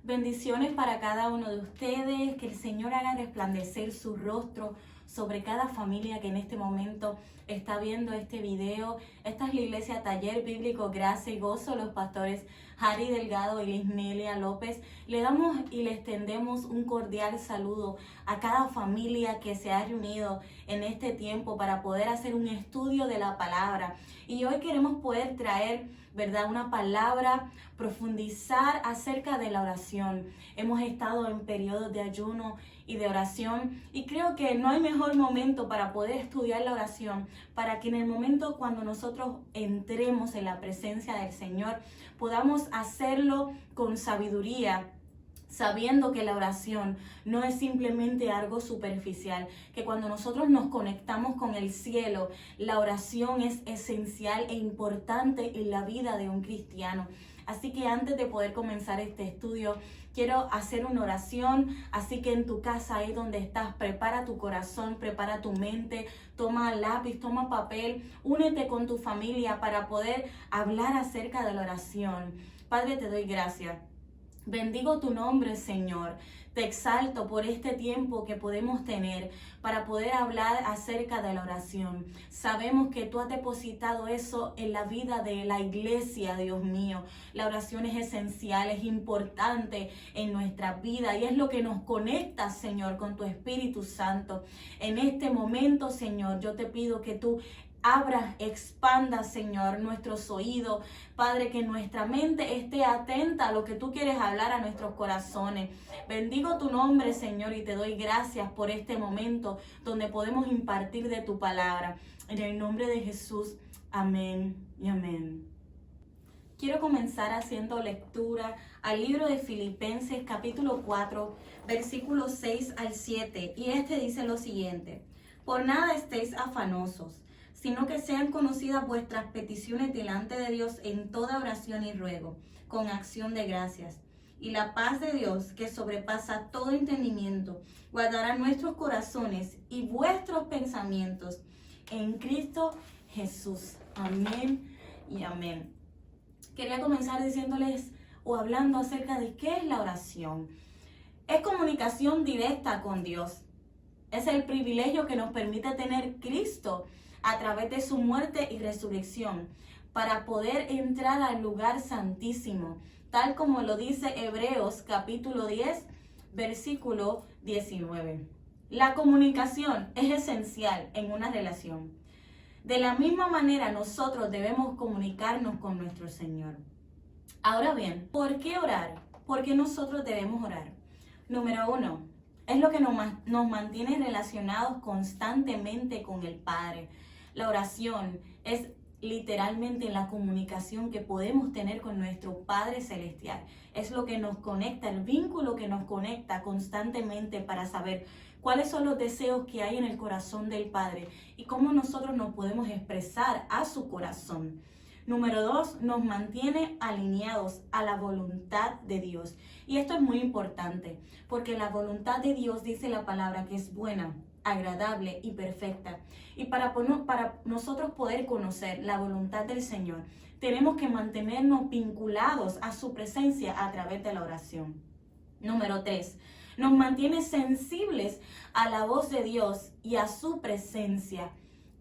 Bendiciones para cada uno de ustedes, que el Señor haga resplandecer su rostro sobre cada familia que en este momento está viendo este video. Esta es la Iglesia Taller Bíblico Gracia y Gozo, los pastores Harry Delgado y Lisnelia López. Le damos y le extendemos un cordial saludo a cada familia que se ha reunido en este tiempo para poder hacer un estudio de la palabra. Y hoy queremos poder traer, ¿verdad?, una palabra, profundizar acerca de la oración. Hemos estado en periodos de ayuno y de oración y creo que no hay mejor momento para poder estudiar la oración, para que en el momento cuando nosotros entremos en la presencia del Señor podamos hacerlo con sabiduría, sabiendo que la oración no es simplemente algo superficial, que cuando nosotros nos conectamos con el cielo, la oración es esencial e importante en la vida de un cristiano. Así que antes de poder comenzar este estudio, quiero hacer una oración, así que en tu casa, ahí donde estás, prepara tu corazón, prepara tu mente, toma lápiz, toma papel, únete con tu familia para poder hablar acerca de la oración. Padre, te doy gracias. Bendigo tu nombre, Señor. Te exalto por este tiempo que podemos tener para poder hablar acerca de la oración. Sabemos que tú has depositado eso en la vida de la iglesia, Dios mío. La oración es esencial, es importante en nuestra vida y es lo que nos conecta, Señor, con tu Espíritu Santo. En este momento, Señor, yo te pido que tú abra, expanda, Señor, nuestros oídos. Padre, que nuestra mente esté atenta a lo que tú quieres hablar a nuestros corazones. Bendigo tu nombre, Señor, y te doy gracias por este momento donde podemos impartir de tu palabra. En el nombre de Jesús, amén y amén. Quiero comenzar haciendo lectura al libro de Filipenses, capítulo 4, versículos 6 al 7. Y este dice lo siguiente: por nada estéis afanosos, sino que sean conocidas vuestras peticiones delante de Dios en toda oración y ruego, con acción de gracias. Y la paz de Dios, que sobrepasa todo entendimiento, guardará nuestros corazones y vuestros pensamientos en Cristo Jesús. Amén y amén. Quería comenzar diciéndoles o hablando acerca de qué es la oración. Es comunicación directa con Dios. Es el privilegio que nos permite tener Cristo a través de su muerte y resurrección, para poder entrar al lugar santísimo, tal como lo dice Hebreos capítulo 10, versículo 19. La comunicación es esencial en una relación. De la misma manera, nosotros debemos comunicarnos con nuestro Señor. Ahora bien, ¿por qué orar? ¿Por qué nosotros debemos orar? Número 1, es lo que nos mantiene relacionados constantemente con el Padre. La oración es literalmente la comunicación que podemos tener con nuestro Padre Celestial. Es lo que nos conecta, el vínculo que nos conecta constantemente para saber cuáles son los deseos que hay en el corazón del Padre y cómo nosotros nos podemos expresar a su corazón. Número 2, nos mantiene alineados a la voluntad de Dios. Y esto es muy importante, porque la voluntad de Dios, dice la palabra, que es buena, agradable y perfecta. Y para nosotros poder conocer la voluntad del Señor, tenemos que mantenernos vinculados a su presencia a través de la oración. Número 3, nos mantiene sensibles a la voz de Dios y a su presencia.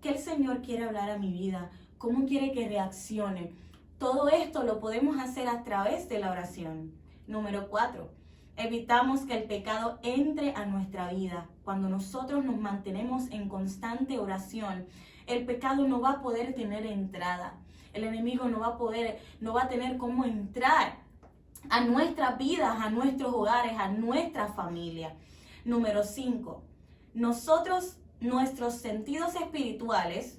¿Qué el Señor quiere hablar a mi vida? ¿Cómo quiere que reaccione? Todo esto lo podemos hacer a través de la oración. Número 4, evitamos que el pecado entre a nuestra vida. Cuando nosotros nos mantenemos en constante oración, el pecado no va a poder tener entrada. El enemigo no va a tener cómo entrar a nuestras vidas, a nuestros hogares, a nuestra familia. Número 5, nuestros sentidos espirituales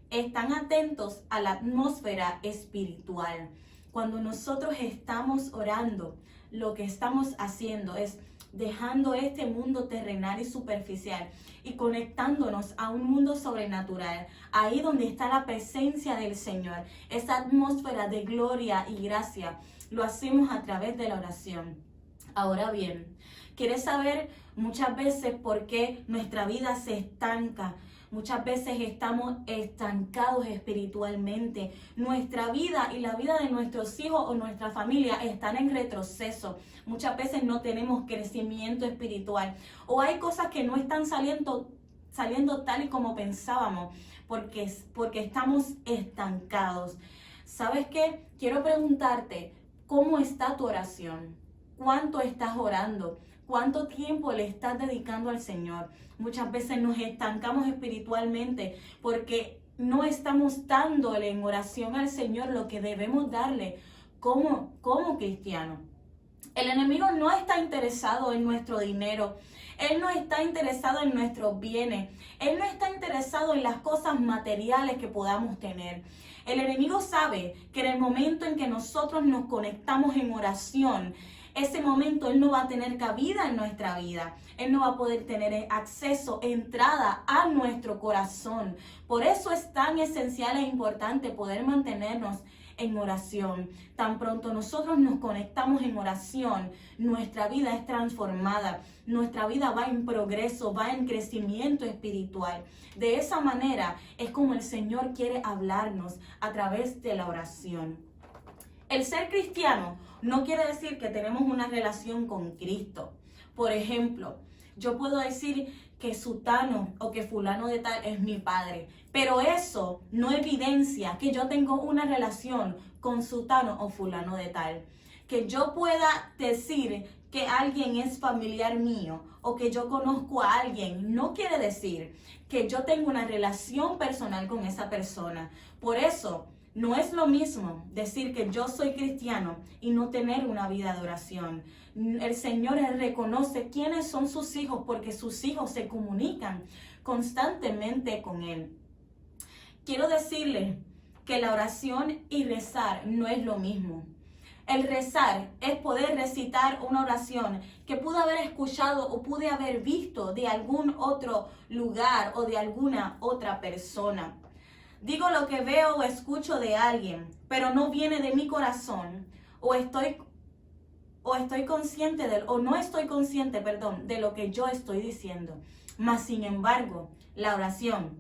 están atentos a la atmósfera espiritual. Cuando nosotros estamos orando, lo que estamos haciendo es dejando este mundo terrenal y superficial y conectándonos a un mundo sobrenatural, ahí donde está la presencia del Señor, esa atmósfera de gloria y gracia. Lo hacemos a través de la oración. Ahora bien, ¿quieres saber muchas veces por qué nuestra vida se estanca? Muchas veces estamos estancados espiritualmente. Nuestra vida y la vida de nuestros hijos o nuestra familia están en retroceso. Muchas veces no tenemos crecimiento espiritual. O hay cosas que no están saliendo tal y como pensábamos porque estamos estancados. ¿Sabes qué? Quiero preguntarte, ¿cómo está tu oración? ¿Cuánto estás orando? ¿Cuánto tiempo le estás dedicando al Señor? Muchas veces nos estancamos espiritualmente porque no estamos dándole en oración al Señor lo que debemos darle como cristianos. El enemigo no está interesado en nuestro dinero. Él no está interesado en nuestros bienes. Él no está interesado en las cosas materiales que podamos tener. El enemigo sabe que en el momento en que nosotros nos conectamos en oración, ese momento Él no va a tener cabida en nuestra vida. Él no va a poder tener acceso, entrada a nuestro corazón. Por eso es tan esencial e importante poder mantenernos en oración. Tan pronto nosotros nos conectamos en oración, nuestra vida es transformada. Nuestra vida va en progreso, va en crecimiento espiritual. De esa manera es como el Señor quiere hablarnos a través de la oración. El ser cristiano no quiere decir que tenemos una relación con Cristo. Por ejemplo, yo puedo decir que sutano o que fulano de tal es mi padre, pero eso no evidencia que yo tengo una relación con sutano o fulano de tal. Que yo pueda decir que alguien es familiar mío o que yo conozco a alguien no quiere decir que yo tengo una relación personal con esa persona. Por eso, no es lo mismo decir que yo soy cristiano y no tener una vida de oración. El Señor reconoce quiénes son sus hijos porque sus hijos se comunican constantemente con Él. Quiero decirles que la oración y rezar no es lo mismo. El rezar es poder recitar una oración que pude haber escuchado o pude haber visto de algún otro lugar o de alguna otra persona. Digo lo que veo o escucho de alguien, pero no viene de mi corazón, o estoy consciente no estoy consciente, de lo que yo estoy diciendo. Mas, sin embargo, la oración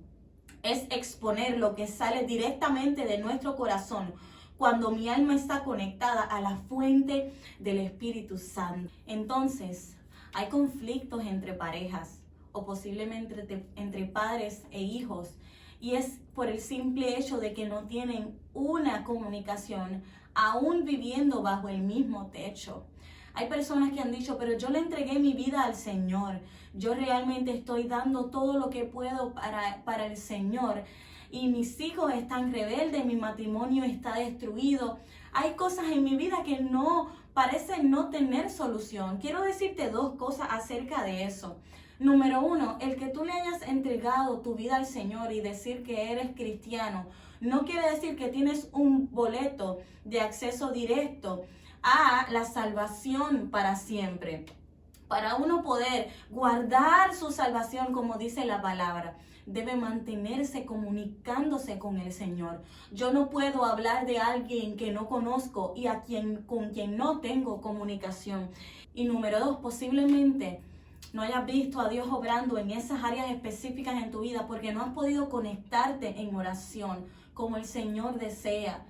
es exponer lo que sale directamente de nuestro corazón cuando mi alma está conectada a la fuente del Espíritu Santo. Entonces, hay conflictos entre parejas o posiblemente entre padres e hijos. Y es por el simple hecho de que no tienen una comunicación, aún viviendo bajo el mismo techo. Hay personas que han dicho, pero yo le entregué mi vida al Señor. Yo realmente estoy dando todo lo que puedo para el Señor. Y mis hijos están rebeldes, mi matrimonio está destruido. Hay cosas en mi vida que no parecen no tener solución. Quiero decirte dos cosas acerca de eso. Número uno, el que tú le hayas entregado tu vida al Señor y decir que eres cristiano, no quiere decir que tienes un boleto de acceso directo a la salvación para siempre. Para uno poder guardar su salvación, como dice la palabra, debe mantenerse comunicándose con el Señor. Yo no puedo hablar de alguien que no conozco y con quien no tengo comunicación. Y número dos, posiblemente no hayas visto a Dios obrando en esas áreas específicas en tu vida porque no has podido conectarte en oración como el Señor desea.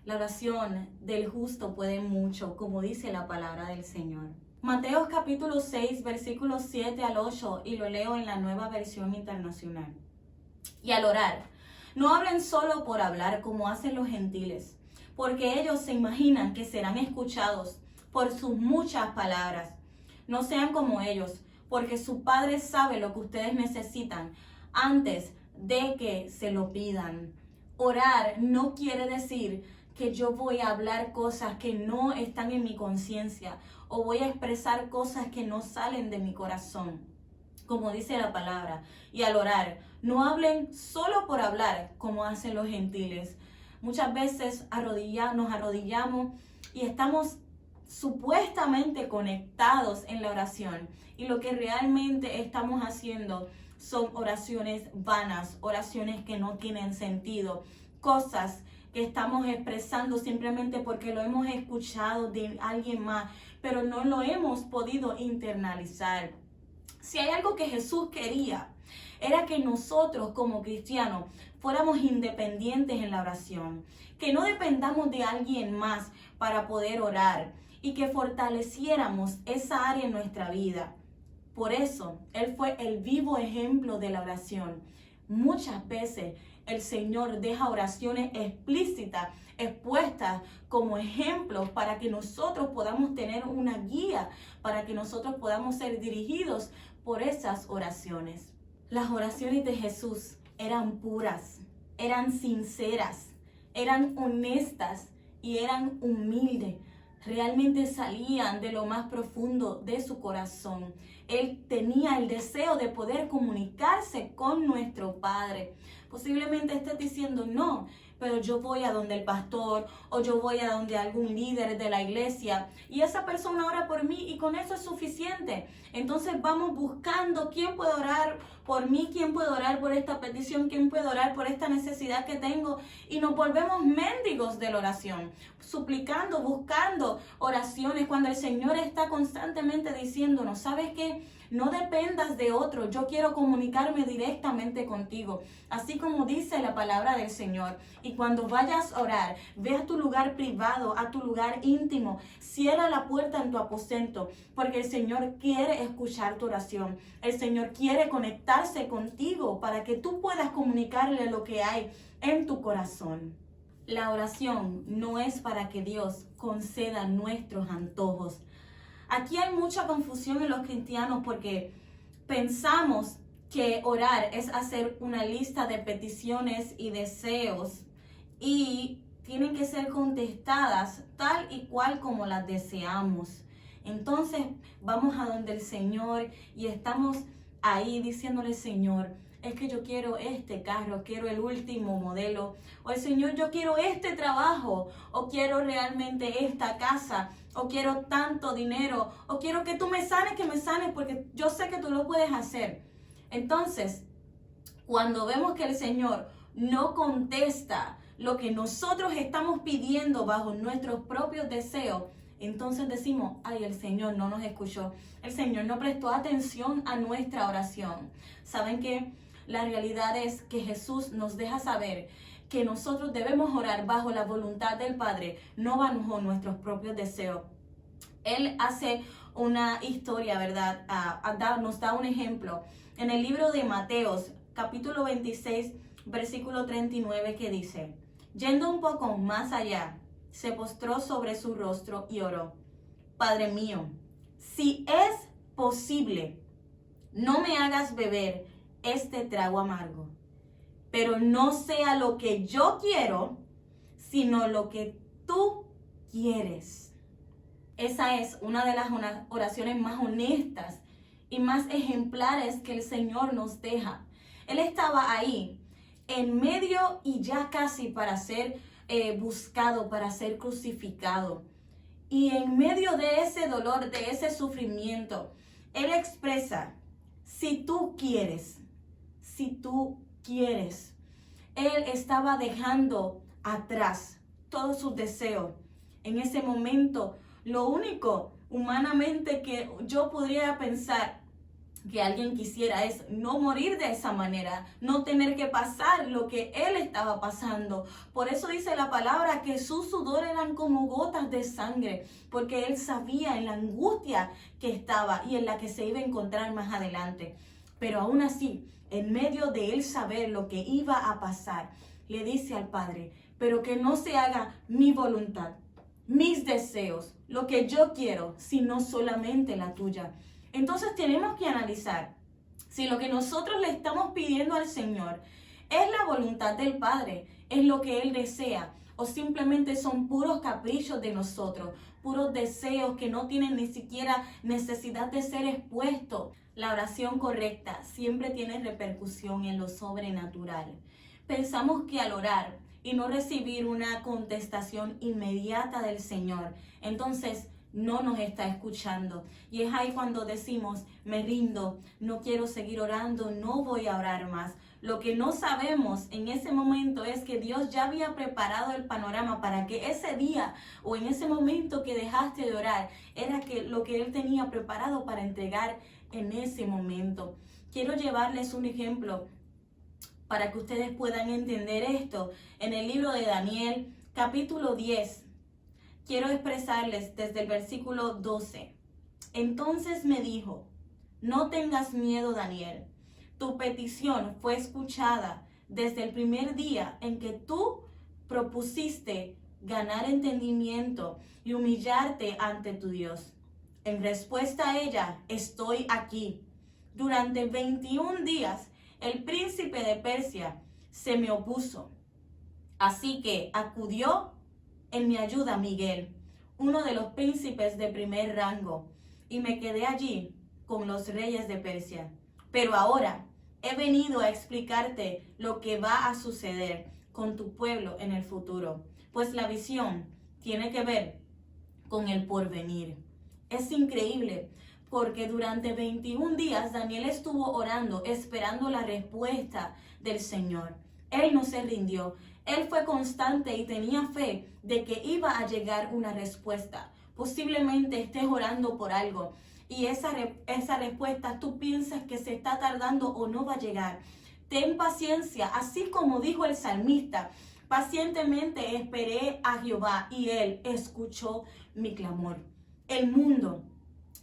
La oración del justo puede mucho, como dice la palabra del Señor. Mateo capítulo 6, versículos 7 al 8, y lo leo en la Nueva Versión Internacional. Y al orar, no hablen solo por hablar como hacen los gentiles, porque ellos se imaginan que serán escuchados por sus muchas palabras. No sean como ellos, porque su Padre sabe lo que ustedes necesitan antes de que se lo pidan. Orar no quiere decir que yo voy a hablar cosas que no están en mi conciencia o voy a expresar cosas que no salen de mi corazón, como dice la palabra. Y al orar, no hablen solo por hablar como hacen los gentiles. Muchas veces nos arrodillamos y estamos supuestamente conectados en la oración y lo que realmente estamos haciendo son oraciones vanas, oraciones que no tienen sentido, cosas que estamos expresando simplemente porque lo hemos escuchado de alguien más, pero no lo hemos podido internalizar. Si hay algo que Jesús quería, era que nosotros como cristianos fuéramos independientes en la oración, que no dependamos de alguien más para poder orar y que fortaleciéramos esa área en nuestra vida. Por eso, Él fue el vivo ejemplo de la oración. Muchas veces el Señor deja oraciones explícitas, expuestas como ejemplos para que nosotros podamos tener una guía, para que nosotros podamos ser dirigidos por esas oraciones. Las oraciones de Jesús eran puras, eran sinceras, eran honestas y eran humildes. Realmente salían de lo más profundo de su corazón. Él tenía el deseo de poder comunicarse con nuestro Padre. Posiblemente estés diciendo, no, pero yo voy a donde el pastor o yo voy a donde algún líder de la iglesia y esa persona ora por mí y con eso es suficiente. Entonces vamos buscando quién puede orar por mí, quién puede orar por esta petición, quién puede orar por esta necesidad que tengo y nos volvemos mendigos de la oración, suplicando, buscando oraciones cuando el Señor está constantemente diciéndonos, ¿sabes qué? No dependas de otro, yo quiero comunicarme directamente contigo, así como dice la palabra del Señor. Y cuando vayas a orar, ve a tu lugar privado, a tu lugar íntimo, cierra la puerta en tu aposento, porque el Señor quiere escuchar tu oración. El Señor quiere conectarse contigo para que tú puedas comunicarle lo que hay en tu corazón. La oración no es para que Dios conceda nuestros antojos. Aquí hay mucha confusión en los cristianos porque pensamos que orar es hacer una lista de peticiones y deseos y tienen que ser contestadas tal y cual como las deseamos. Entonces vamos a donde el Señor y estamos ahí diciéndole, Señor, es que yo quiero este carro, quiero el último modelo, o el Señor, yo quiero este trabajo, o quiero realmente esta casa, o quiero tanto dinero, o quiero que tú me sanes, porque yo sé que tú lo puedes hacer. Entonces, cuando vemos que el Señor no contesta lo que nosotros estamos pidiendo bajo nuestros propios deseos, entonces decimos, ay, el Señor no nos escuchó, el Señor no prestó atención a nuestra oración. ¿Saben qué? La realidad es que Jesús nos deja saber que nosotros debemos orar bajo la voluntad del Padre, no bajo nuestros propios deseos. Él hace una historia, ¿verdad? Nos da un ejemplo en el libro de Mateos, capítulo 26, versículo 39, que dice, yendo un poco más allá, se postró sobre su rostro y oró, Padre mío, si es posible, no me hagas beber este trago amargo, pero no sea lo que yo quiero, sino lo que tú quieres. Esa es una de las oraciones más honestas y más ejemplares que el Señor nos deja. Él estaba ahí, en medio y ya casi para ser buscado, para ser crucificado. Y en medio de ese dolor, de ese sufrimiento, Él expresa, si tú quieres. Él estaba dejando atrás todos sus deseos. En ese momento, lo único humanamente que yo podría pensar que alguien quisiera es no morir de esa manera, no tener que pasar lo que él estaba pasando. Por eso dice la palabra que sus sudores eran como gotas de sangre, porque él sabía en la angustia que estaba y en la que se iba a encontrar más adelante. Pero aún así, en medio de él saber lo que iba a pasar, le dice al Padre, pero que no se haga mi voluntad, mis deseos, lo que yo quiero, sino solamente la tuya. Entonces tenemos que analizar si lo que nosotros le estamos pidiendo al Señor es la voluntad del Padre, es lo que Él desea, o simplemente son puros caprichos de nosotros, puros deseos que no tienen ni siquiera necesidad de ser expuestos. La oración correcta siempre tiene repercusión en lo sobrenatural. Pensamos que al orar y no recibir una contestación inmediata del Señor, entonces no nos está escuchando. Y es ahí cuando decimos, me rindo, no quiero seguir orando, no voy a orar más. Lo que no sabemos en ese momento es que Dios ya había preparado el panorama para que ese día o en ese momento que dejaste de orar era que lo que Él tenía preparado para entregar en ese momento. Quiero llevarles un ejemplo para que ustedes puedan entender esto. En el libro de Daniel, capítulo 10, quiero expresarles desde el versículo 12. Entonces me dijo, no tengas miedo, Daniel. Tu petición fue escuchada desde el primer día en que tú propusiste ganar entendimiento y humillarte ante tu Dios. En respuesta a ella, estoy aquí. Durante 21 días, el príncipe de Persia se me opuso. Así que acudió en mi ayuda Miguel, uno de los príncipes de primer rango, y me quedé allí con los reyes de Persia. Pero ahora he venido a explicarte lo que va a suceder con tu pueblo en el futuro, pues la visión tiene que ver con el porvenir. Es increíble porque durante 21 días Daniel estuvo orando, esperando la respuesta del Señor. Él no se rindió, él fue constante y tenía fe de que iba a llegar una respuesta. Posiblemente estés orando por algo y esa respuesta tú piensas que se está tardando o no va a llegar. Ten paciencia, así como dijo el salmista, pacientemente esperé a Jehová y Él escuchó mi clamor. El mundo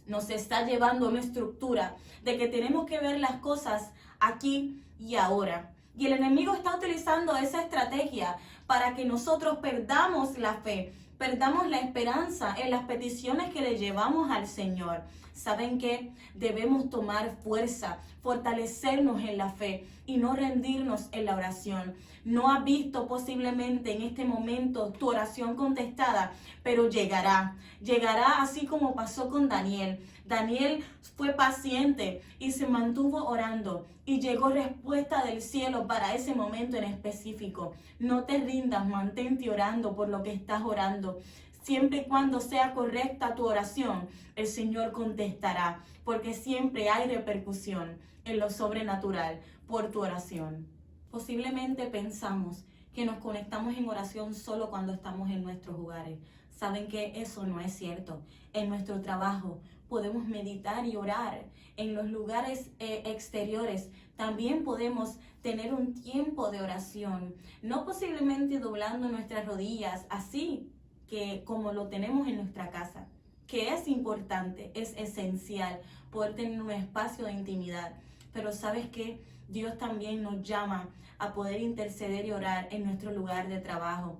nos está llevando a una estructura de que tenemos que ver las cosas aquí y ahora. Y el enemigo está utilizando esa estrategia para que nosotros perdamos la fe, perdamos la esperanza en las peticiones que le llevamos al Señor. ¿Saben qué? Debemos tomar fuerza, fortalecernos en la fe y no rendirnos en la oración. No has visto posiblemente en este momento tu oración contestada, pero llegará. Llegará así como pasó con Daniel. Daniel fue paciente y se mantuvo orando y llegó respuesta del cielo para ese momento en específico. No te rindas, mantente orando por lo que estás orando. Siempre y cuando sea correcta tu oración, el Señor contestará, porque siempre hay repercusión en lo sobrenatural por tu oración. Posiblemente pensamos que nos conectamos en oración solo cuando estamos en nuestros hogares. Saben que eso no es cierto. En nuestro trabajo podemos meditar y orar. En los lugares exteriores también podemos tener un tiempo de oración. No posiblemente doblando nuestras rodillas, así que como lo tenemos en nuestra casa, que es importante, es esencial poder tener un espacio de intimidad. Pero ¿sabes qué? Dios también nos llama a poder interceder y orar en nuestro lugar de trabajo.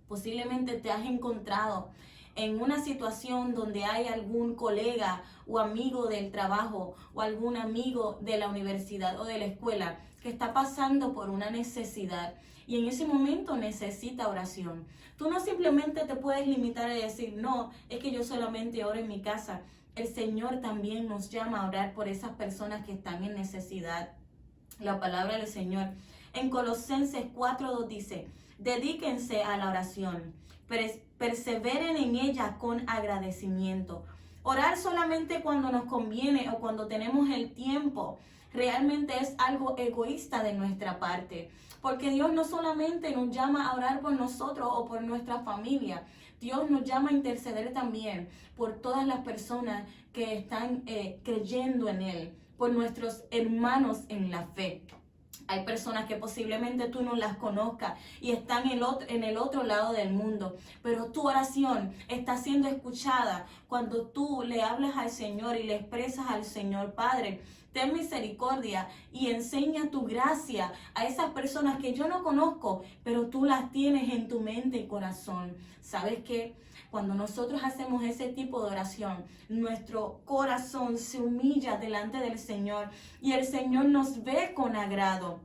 Posiblemente te has encontrado en una situación donde hay algún colega o amigo del trabajo o algún amigo de la universidad o de la escuela que está pasando por una necesidad y en ese momento necesita oración. Tú no simplemente te puedes limitar a decir, no, es que yo solamente oro en mi casa. El Señor también nos llama a orar por esas personas que están en necesidad. La palabra del Señor en Colosenses 4:2 dice, dedíquense a la oración, perseveren en ella con agradecimiento. Orar solamente cuando nos conviene o cuando tenemos el tiempo realmente es algo egoísta de nuestra parte, porque Dios no solamente nos llama a orar por nosotros o por nuestra familia, Dios nos llama a interceder también por todas las personas que están creyendo en Él, por nuestros hermanos en la fe. Hay personas que posiblemente tú no las conozcas y están en el otro lado del mundo, pero tu oración está siendo escuchada cuando tú le hablas al Señor y le expresas al Señor, Padre, ten misericordia y enseña tu gracia a esas personas que yo no conozco, pero tú las tienes en tu mente y corazón. ¿Sabes qué? Cuando nosotros hacemos ese tipo de oración, nuestro corazón se humilla delante del Señor y el Señor nos ve con agrado.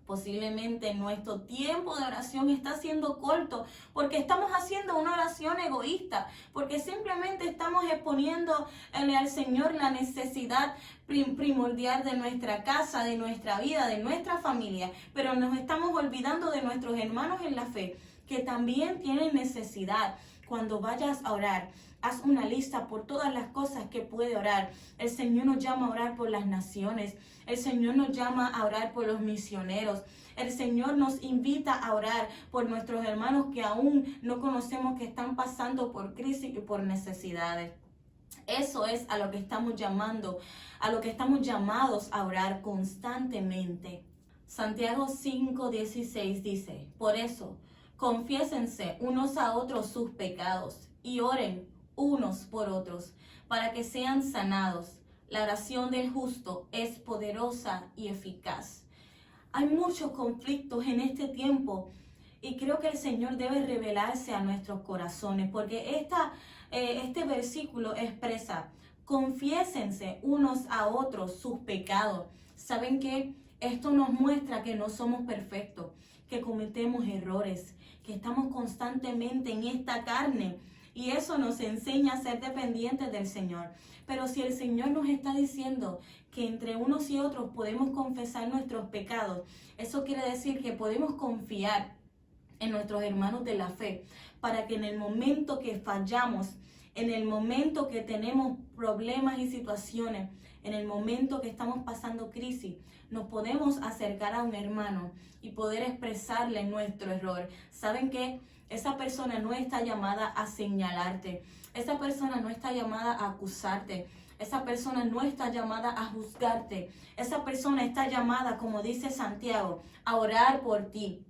Posiblemente nuestro tiempo de oración está siendo corto porque estamos haciendo una oración egoísta, porque simplemente estamos exponiendo al Señor la necesidad primordial de nuestra casa, de nuestra vida, de nuestra familia, pero nos estamos olvidando de nuestros hermanos en la fe que también tienen necesidad. cuando vayas a orar, haz una lista por todas las cosas que puede orar. El Señor nos llama a orar por las naciones. El Señor nos llama a orar por los misioneros. El Señor nos invita a orar por nuestros hermanos que aún no conocemos, que están pasando por crisis y por necesidades. Eso es a lo que estamos llamados a orar constantemente. Santiago 5:16 dice, por eso, confiésense unos a otros sus pecados y oren unos por otros para que sean sanados. La oración del justo es poderosa y eficaz. Hay muchos conflictos en este tiempo y creo que el Señor debe revelarse a nuestros corazones, porque este versículo expresa, confiésense unos a otros sus pecados. ¿Saben qué? Esto nos muestra que no somos perfectos, que cometemos errores, que estamos constantemente en esta carne. Y eso nos enseña a ser dependientes del Señor. Pero si el Señor nos está diciendo que entre unos y otros podemos confesar nuestros pecados, eso quiere decir que podemos confiar en nuestros hermanos de la fe, para que en el momento que fallamos, en el momento que tenemos problemas y situaciones, en el momento que estamos pasando crisis, nos podemos acercar a un hermano y poder expresarle nuestro error. ¿Saben qué? Esa persona no está llamada a señalarte. Esa persona no está llamada a acusarte. Esa persona no está llamada a juzgarte. Esa persona está llamada, como dice Santiago, a orar por ti.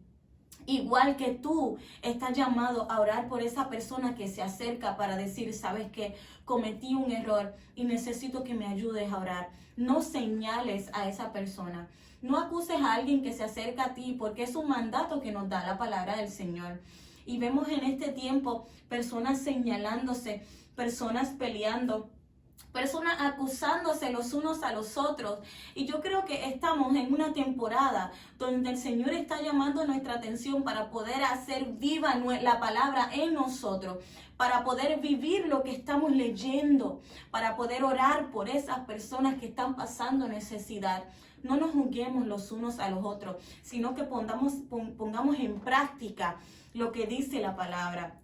Igual que tú estás llamado a orar por esa persona que se acerca para decir, ¿sabes qué? Cometí un error y necesito que me ayudes a orar. No señales a esa persona. No acuses a alguien que se acerca a ti, porque es un mandato que nos da la palabra del Señor. Y vemos en este tiempo personas señalándose, personas peleando, personas acusándose los unos a los otros. Y yo creo que estamos en una temporada donde el Señor está llamando nuestra atención para poder hacer viva la palabra en nosotros, para poder vivir lo que estamos leyendo, para poder orar por esas personas que están pasando necesidad. No nos juzguemos los unos a los otros, sino que pongamos en práctica lo que dice la palabra.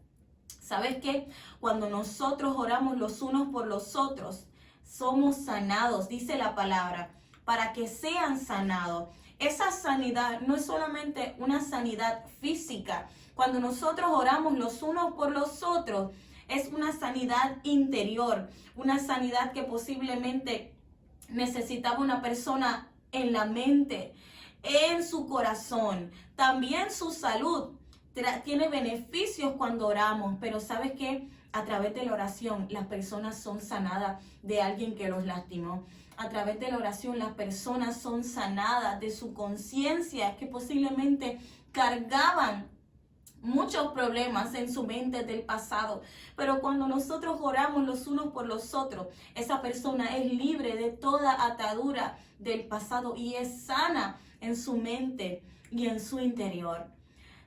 ¿Sabes qué? Cuando nosotros oramos los unos por los otros, somos sanados, dice la palabra, para que sean sanados. Esa sanidad no es solamente una sanidad física. Cuando nosotros oramos los unos por los otros, es una sanidad interior, una sanidad que posiblemente necesitaba una persona en la mente, en su corazón, también su salud. Tiene beneficios cuando oramos, pero ¿sabes qué? A través de la oración las personas son sanadas de alguien que los lastimó. A través de la oración las personas son sanadas de su conciencia, que posiblemente cargaban muchos problemas en su mente del pasado. Pero cuando nosotros oramos los unos por los otros, esa persona es libre de toda atadura del pasado y es sana en su mente y en su interior.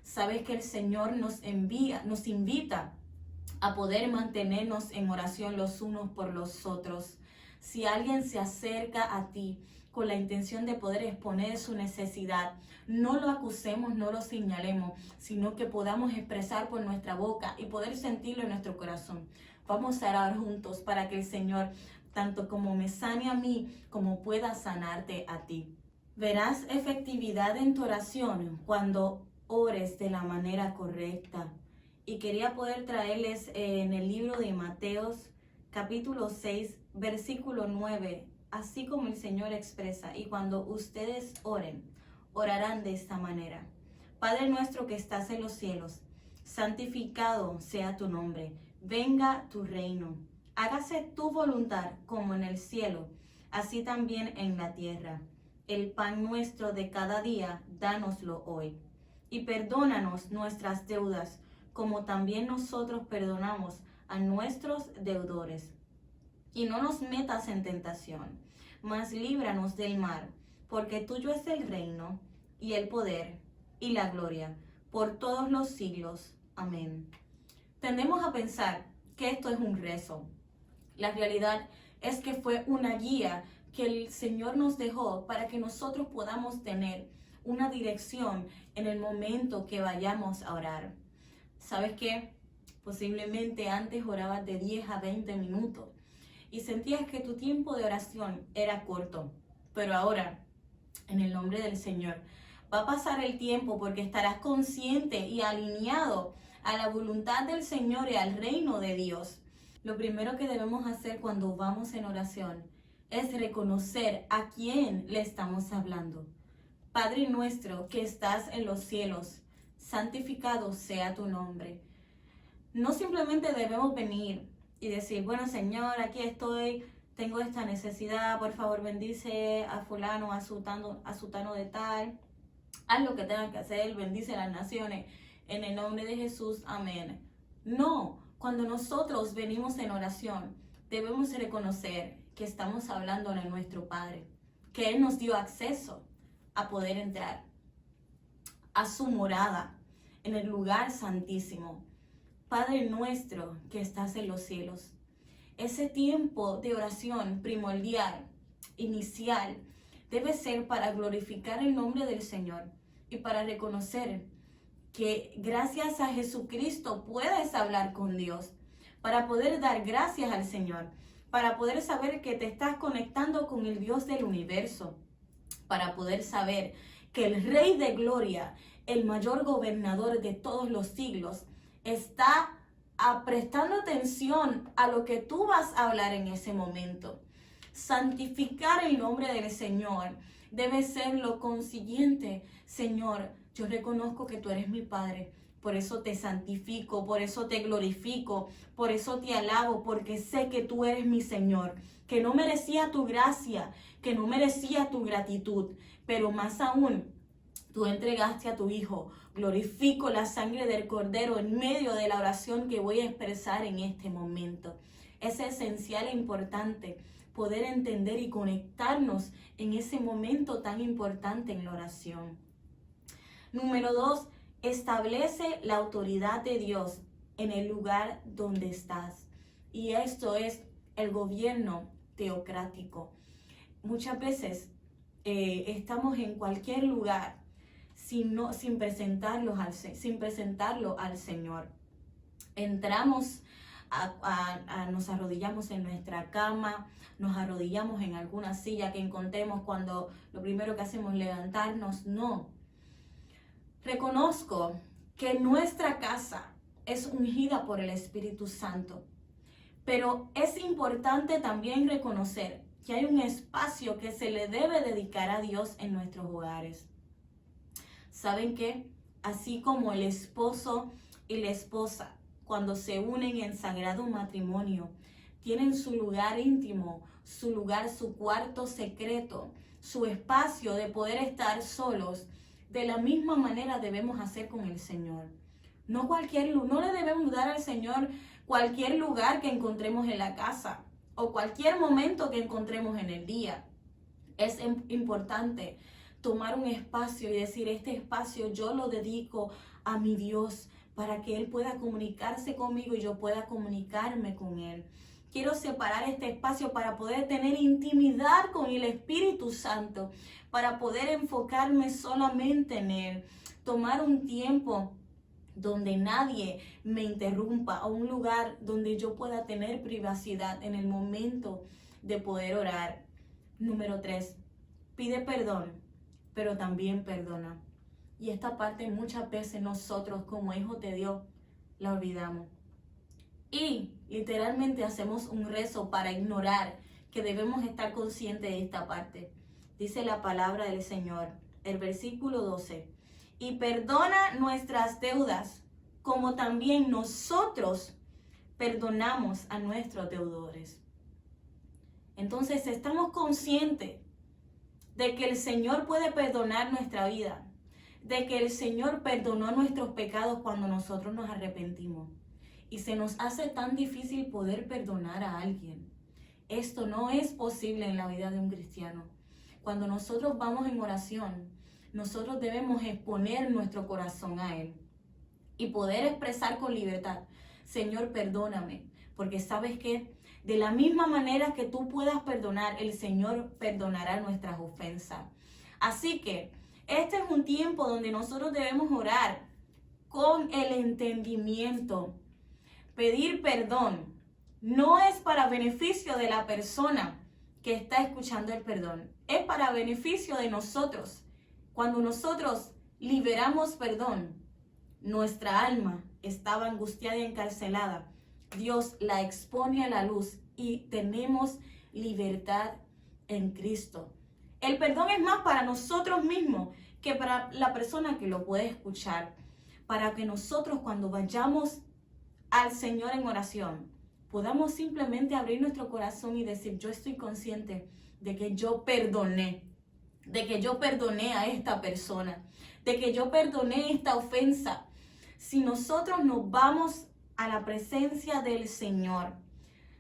Sabes que el Señor nos invita a poder mantenernos en oración los unos por los otros. Si alguien se acerca a ti con la intención de poder exponer su necesidad, no lo acusemos, no lo señalemos, sino que podamos expresar por nuestra boca y poder sentirlo en nuestro corazón. Vamos a orar juntos para que el Señor, tanto como me sane a mí, como pueda sanarte a ti. Verás efectividad en tu oración cuando ores de la manera correcta. Y quería poder traerles en el libro de Mateos, capítulo 6, versículo 9, así como el Señor expresa, y cuando ustedes oren, orarán de esta manera. Padre nuestro que estás en los cielos, santificado sea tu nombre, venga tu reino, hágase tu voluntad como en el cielo, así también en la tierra. El pan nuestro de cada día, dánoslo hoy. Y perdónanos nuestras deudas, como también nosotros perdonamos a nuestros deudores. Y no nos metas en tentación, mas líbranos del mal, porque tuyo es el reino, y el poder, y la gloria, por todos los siglos. Amén. Tendemos a pensar que esto es un rezo. La realidad es que fue una guía que el Señor nos dejó para que nosotros podamos tener una dirección en el momento que vayamos a orar. ¿Sabes qué? Posiblemente antes orabas de 10 a 20 minutos y sentías que tu tiempo de oración era corto. Pero ahora, en el nombre del Señor, va a pasar el tiempo porque estarás consciente y alineado a la voluntad del Señor y al reino de Dios. Lo primero que debemos hacer cuando vamos en oración es reconocer a quién le estamos hablando. Padre nuestro que estás en los cielos, santificado sea tu nombre. No simplemente debemos venir y decir, bueno Señor, aquí estoy, tengo esta necesidad, por favor bendice a fulano, a sutano de tal, haz lo que tengas que hacer, bendice las naciones, en el nombre de Jesús, amén. No, cuando nosotros venimos en oración, debemos reconocer que estamos hablando de nuestro Padre, que Él nos dio acceso a poder entrar a su morada, en el lugar santísimo. Padre nuestro que estás en los cielos. Ese tiempo de oración primordial, inicial, debe ser para glorificar el nombre del Señor y para reconocer que gracias a Jesucristo puedes hablar con Dios, para poder dar gracias al Señor, para poder saber que te estás conectando con el Dios del universo, para poder saber que el Rey de Gloria, el mayor gobernador de todos los siglos, está prestando atención a lo que tú vas a hablar en ese momento. Santificar el nombre del Señor debe ser lo consiguiente. Señor, yo reconozco que tú eres mi Padre, por eso te santifico, por eso te glorifico, por eso te alabo, porque sé que tú eres mi Señor, que no merecía tu gracia, que no merecía tu gratitud, pero más aún, tú entregaste a tu Hijo. Glorifico la sangre del Cordero en medio de la oración que voy a expresar en este momento. Es esencial e importante poder entender y conectarnos en ese momento tan importante en la oración. Número 2, establece la autoridad de Dios en el lugar donde estás. Y esto es el gobierno teocrático. Muchas veces estamos en cualquier lugar sin presentarlo al Señor. Entramos, nos arrodillamos en nuestra cama, nos arrodillamos en alguna silla que encontremos cuando lo primero que hacemos es levantarnos. No. Reconozco que nuestra casa es ungida por el Espíritu Santo, pero es importante también reconocer que hay un espacio que se le debe dedicar a Dios en nuestros hogares. ¿Saben qué? Así como el esposo y la esposa, cuando se unen en sagrado matrimonio, tienen su lugar íntimo, su lugar, su cuarto secreto, su espacio de poder estar solos, de la misma manera debemos hacer con el Señor. No le debemos dar al Señor cualquier lugar que encontremos en la casa o cualquier momento que encontremos en el día. Es importante tomar un espacio y decir, este espacio yo lo dedico a mi Dios para que Él pueda comunicarse conmigo y yo pueda comunicarme con Él. Quiero separar este espacio para poder tener intimidad con el Espíritu Santo, para poder enfocarme solamente en Él. Tomar un tiempo donde nadie me interrumpa, o un lugar donde yo pueda tener privacidad en el momento de poder orar. Número 3, pide perdón, pero también perdona. Y esta parte muchas veces nosotros como hijos de Dios la olvidamos. Y literalmente hacemos un rezo para ignorar que debemos estar conscientes de esta parte. Dice la palabra del Señor, el versículo 12. Y perdona nuestras deudas, como también nosotros perdonamos a nuestros deudores. Entonces estamos conscientes de que el Señor puede perdonar nuestra vida, de que el Señor perdonó nuestros pecados cuando nosotros nos arrepentimos. Y se nos hace tan difícil poder perdonar a alguien. Esto no es posible en la vida de un cristiano. Cuando nosotros vamos en oración, nosotros debemos exponer nuestro corazón a Él y poder expresar con libertad, Señor, perdóname, porque sabes que de la misma manera que tú puedas perdonar, el Señor perdonará nuestras ofensas. Así que este es un tiempo donde nosotros debemos orar con el entendimiento pedir perdón no es para beneficio de la persona que está escuchando el perdón, es para beneficio de nosotros. Cuando nosotros liberamos perdón, nuestra alma estaba angustiada y encarcelada. Dios la expone a la luz y tenemos libertad en Cristo. El perdón es más para nosotros mismos que para la persona que lo puede escuchar. Para que nosotros, cuando vayamos al Señor en oración, podamos simplemente abrir nuestro corazón y decir: yo estoy consciente de que yo perdoné, a esta persona, de que yo perdoné esta ofensa. Si nosotros nos vamos a la presencia del Señor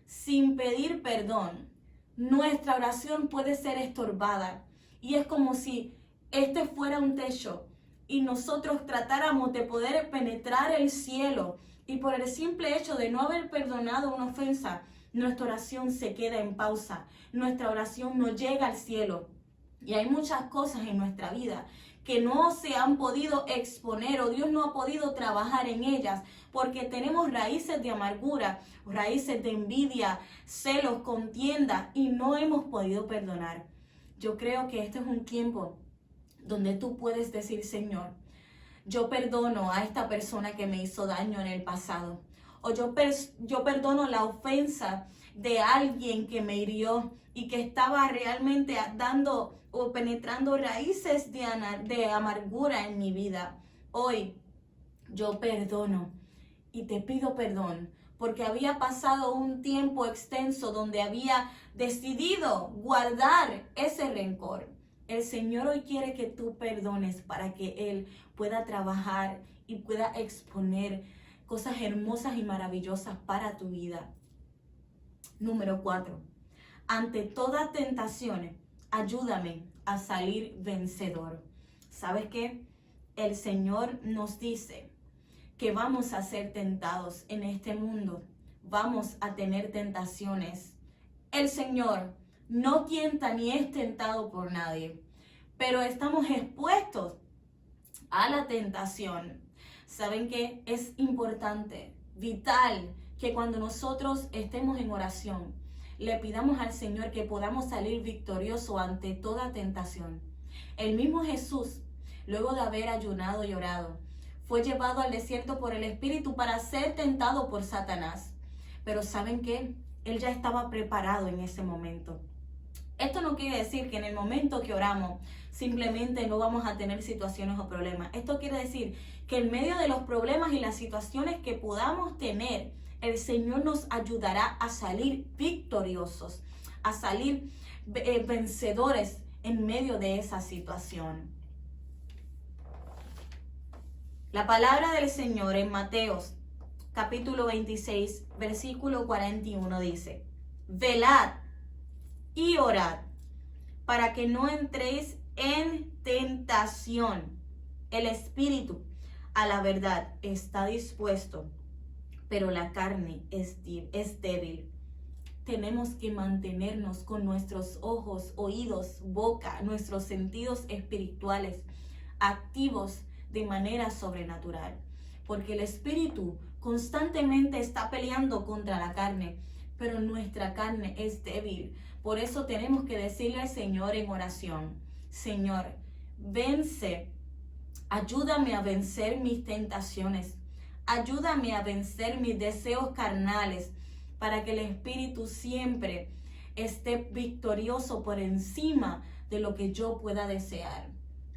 sin pedir perdón, nuestra oración puede ser estorbada. Y es como si este fuera un techo y nosotros tratáramos de poder penetrar el cielo, y por el simple hecho de no haber perdonado una ofensa, nuestra oración se queda en pausa, nuestra oración no llega al cielo. Y hay muchas cosas en nuestra vida que no se han podido exponer, o Dios no ha podido trabajar en ellas, porque tenemos raíces de amargura, raíces de envidia, celos, contienda, y no hemos podido perdonar. Yo creo que este es un tiempo donde tú puedes decir: Señor, yo perdono a esta persona que me hizo daño en el pasado. O yo perdono la ofensa de alguien que me hirió y que estaba realmente dando o penetrando raíces de amargura en mi vida. Hoy yo perdono y te pido perdón, porque había pasado un tiempo extenso donde había decidido guardar ese rencor. El Señor hoy quiere que tú perdones para que Él pueda trabajar y pueda exponer cosas hermosas y maravillosas para tu vida. Número 4. Ante toda tentación, ayúdame a salir vencedor. ¿Sabes qué? El Señor nos dice que vamos a ser tentados en este mundo. Vamos a tener tentaciones. El Señor no tienta ni es tentado por nadie, pero estamos expuestos a la tentación. ¿Saben qué? Es importante, vital, que cuando nosotros estemos en oración, le pidamos al Señor que podamos salir victoriosos ante toda tentación. El mismo Jesús, luego de haber ayunado y orado, fue llevado al desierto por el Espíritu para ser tentado por Satanás. Pero ¿saben qué? Él ya estaba preparado en ese momento. Esto no quiere decir que en el momento que oramos simplemente no vamos a tener situaciones o problemas. Esto quiere decir que en medio de los problemas y las situaciones que podamos tener, el Señor nos ayudará a salir victoriosos, a salir vencedores en medio de esa situación. La palabra del Señor en Mateos capítulo 26, versículo 41 dice: velad y orad para que no entréis en tentación. El espíritu a la verdad está dispuesto, pero la carne es débil. Tenemos que mantenernos con nuestros ojos, oídos, boca, nuestros sentidos espirituales activos de manera sobrenatural, porque el espíritu constantemente está peleando contra la carne, pero nuestra carne es débil. Por eso tenemos que decirle al Señor en oración: Señor, vence, ayúdame a vencer mis tentaciones, ayúdame a vencer mis deseos carnales, para que el espíritu siempre esté victorioso por encima de lo que yo pueda desear.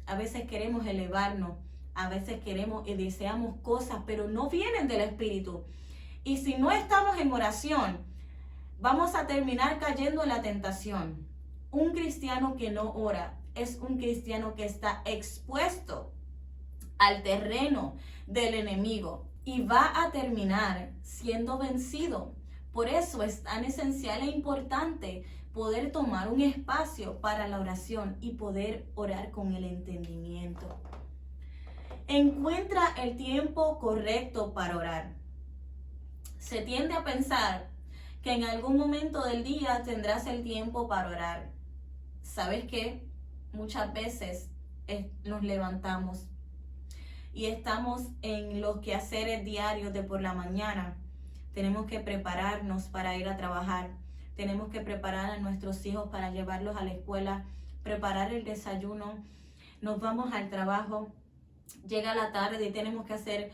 A veces queremos elevarnos, a veces queremos y deseamos cosas, pero no vienen del espíritu. Y si no estamos en oración, vamos a terminar cayendo en la tentación. Un cristiano que no ora es un cristiano que está expuesto al terreno del enemigo y va a terminar siendo vencido. Por eso es tan esencial e importante poder tomar un espacio para la oración y poder orar con el entendimiento. Encuentra el tiempo correcto para orar. Se tiende a pensar que en algún momento del día tendrás el tiempo para orar. ¿Sabes qué? Muchas veces nos levantamos y estamos en los quehaceres diarios de por la mañana, tenemos que prepararnos para ir a trabajar, tenemos que preparar a nuestros hijos para llevarlos a la escuela, preparar el desayuno, nos vamos al trabajo, llega la tarde y tenemos que hacer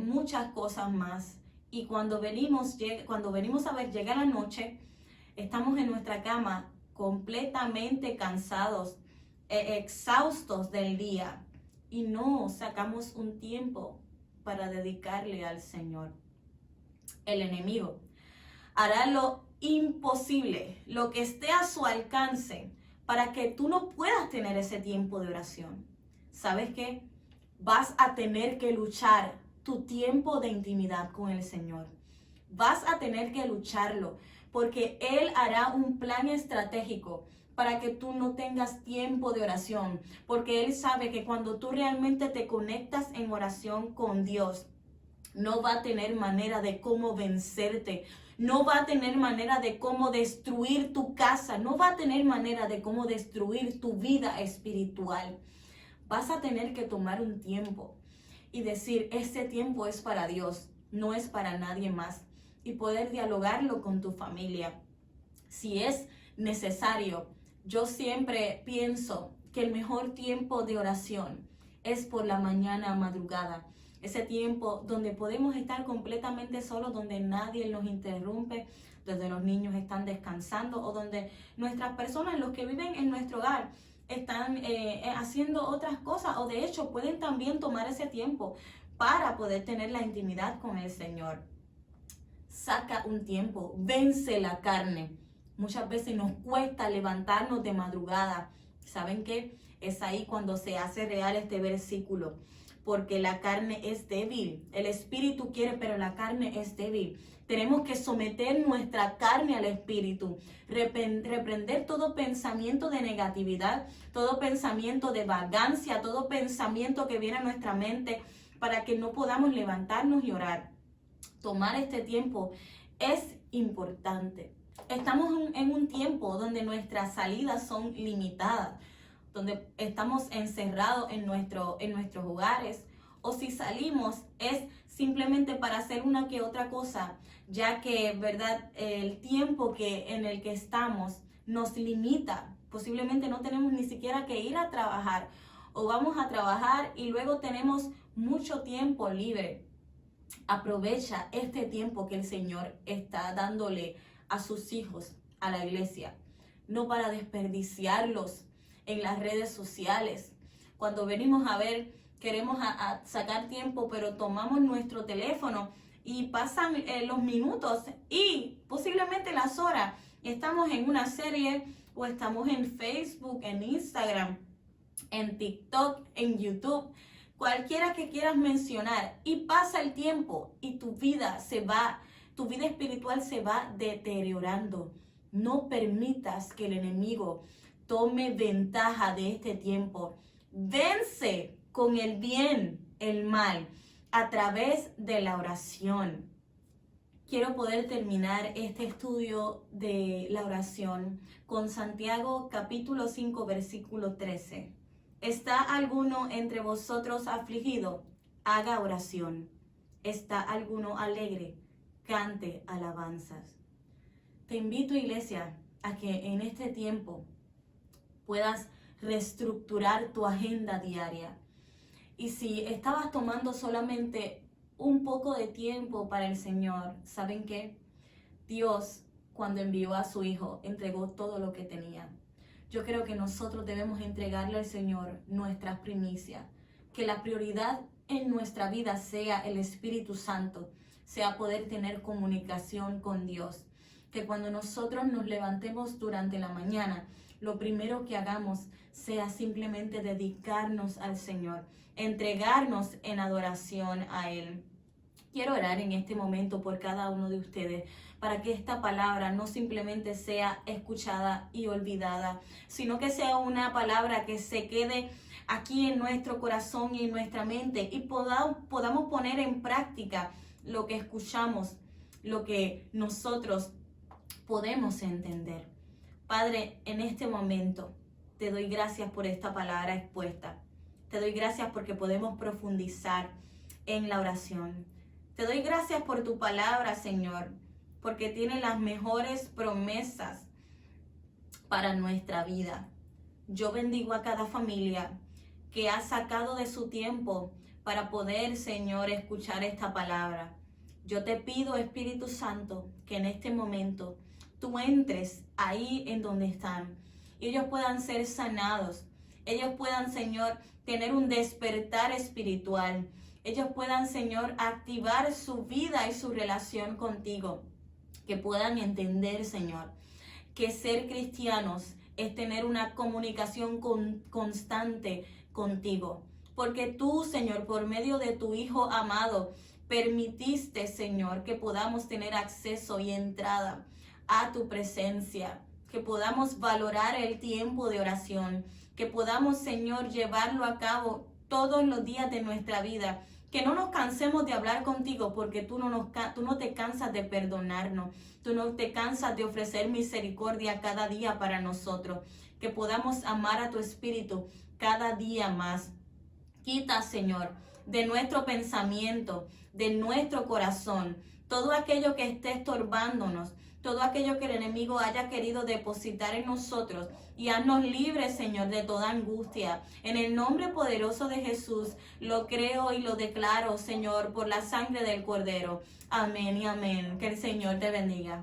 muchas cosas más. Y cuando venimos a ver, llega la noche, estamos en nuestra cama completamente cansados, exhaustos del día, y no sacamos un tiempo para dedicarle al Señor. El enemigo hará lo imposible, lo que esté a su alcance, para que tú no puedas tener ese tiempo de oración. ¿Sabes qué? Vas a tener que luchar tu tiempo de intimidad con el Señor. Vas a tener que lucharlo, porque Él hará un plan estratégico para que tú no tengas tiempo de oración, porque Él sabe que cuando tú realmente te conectas en oración con Dios, no va a tener manera de cómo vencerte, no va a tener manera de cómo destruir tu casa, no va a tener manera de cómo destruir tu vida espiritual. Vas a tener que tomar un tiempo y decir, este tiempo es para Dios, no es para nadie más, y poder dialogarlo con tu familia. Si es necesario, yo siempre pienso que el mejor tiempo de oración es por la mañana madrugada. Ese tiempo donde podemos estar completamente solos, donde nadie nos interrumpe, donde los niños están descansando o donde nuestras personas, los que viven en nuestro hogar, están haciendo otras cosas, o de hecho pueden también tomar ese tiempo para poder tener la intimidad con el Señor. Saca un tiempo, vence la carne. Muchas veces nos cuesta levantarnos de madrugada. ¿Saben qué? Es ahí cuando se hace real este versículo, porque la carne es débil. El espíritu quiere, pero la carne es débil. Tenemos que someter nuestra carne al espíritu, reprender todo pensamiento de negatividad, todo pensamiento de vagancia, todo pensamiento que viene a nuestra mente, para que no podamos levantarnos y orar. Tomar este tiempo es importante. Estamos en un tiempo donde nuestras salidas son limitadas, donde estamos encerrados en nuestros hogares, o si salimos es simplemente para hacer una que otra cosa, ya que, ¿verdad?, el tiempo en el que estamos nos limita. Posiblemente no tenemos ni siquiera que ir a trabajar, o vamos a trabajar y luego tenemos mucho tiempo libre. Aprovecha este tiempo que el Señor está dándole a sus hijos, a la iglesia, no para desperdiciarlos en las redes sociales. Cuando venimos a ver, queremos sacar tiempo, pero tomamos nuestro teléfono y pasan los minutos y posiblemente las horas. Estamos en una serie o estamos en Facebook, en Instagram, en TikTok, en YouTube, cualquiera que quieras mencionar, y pasa el tiempo y tu vida espiritual se va deteriorando. No permitas que el enemigo tome ventaja de este tiempo. Vence con el bien el mal a través de la oración. Quiero poder terminar este estudio de la oración con Santiago capítulo 5 versículo 13. ¿Está alguno entre vosotros afligido? Haga oración. ¿Está alguno alegre? Cante alabanzas. Te invito, iglesia, a que en este tiempo puedas reestructurar tu agenda diaria. Y si estabas tomando solamente un poco de tiempo para el Señor, ¿saben qué? Dios, cuando envió a su Hijo, entregó todo lo que tenía. Yo creo que nosotros debemos entregarle al Señor nuestras primicias. Que la prioridad en nuestra vida sea el Espíritu Santo, sea poder tener comunicación con Dios. Que cuando nosotros nos levantemos durante la mañana, lo primero que hagamos sea simplemente dedicarnos al Señor, entregarnos en adoración a Él. Quiero orar en este momento por cada uno de ustedes, para que esta palabra no simplemente sea escuchada y olvidada, sino que sea una palabra que se quede aquí en nuestro corazón y en nuestra mente, y podamos poner en práctica lo que escuchamos, lo que nosotros podemos entender. Padre, en este momento te doy gracias por esta palabra expuesta. Te doy gracias porque podemos profundizar en la oración. Te doy gracias por tu palabra, Señor, porque tiene las mejores promesas para nuestra vida. Yo bendigo a cada familia que ha sacado de su tiempo para poder, Señor, escuchar esta palabra. Yo te pido, Espíritu Santo, que en este momento tú entres ahí en donde están y ellos puedan ser sanados. Ellos puedan, Señor, tener un despertar espiritual. Ellos puedan, Señor, activar su vida y su relación contigo. Que puedan entender, Señor, que ser cristianos es tener una comunicación constante contigo. Porque tú, Señor, por medio de tu Hijo amado, permitiste, Señor, que podamos tener acceso y entrada a tu presencia. Que podamos valorar el tiempo de oración. Que podamos, Señor, llevarlo a cabo todos los días de nuestra vida. Que no nos cansemos de hablar contigo porque tú no te cansas de perdonarnos. Tú no te cansas de ofrecer misericordia cada día para nosotros. Que podamos amar a tu Espíritu cada día más. Quita, Señor, de nuestro pensamiento, de nuestro corazón, todo aquello que esté estorbándonos, todo aquello que el enemigo haya querido depositar en nosotros, y haznos libres, Señor, de toda angustia. En el nombre poderoso de Jesús, lo creo y lo declaro, Señor, por la sangre del Cordero. Amén y amén. Que el Señor te bendiga.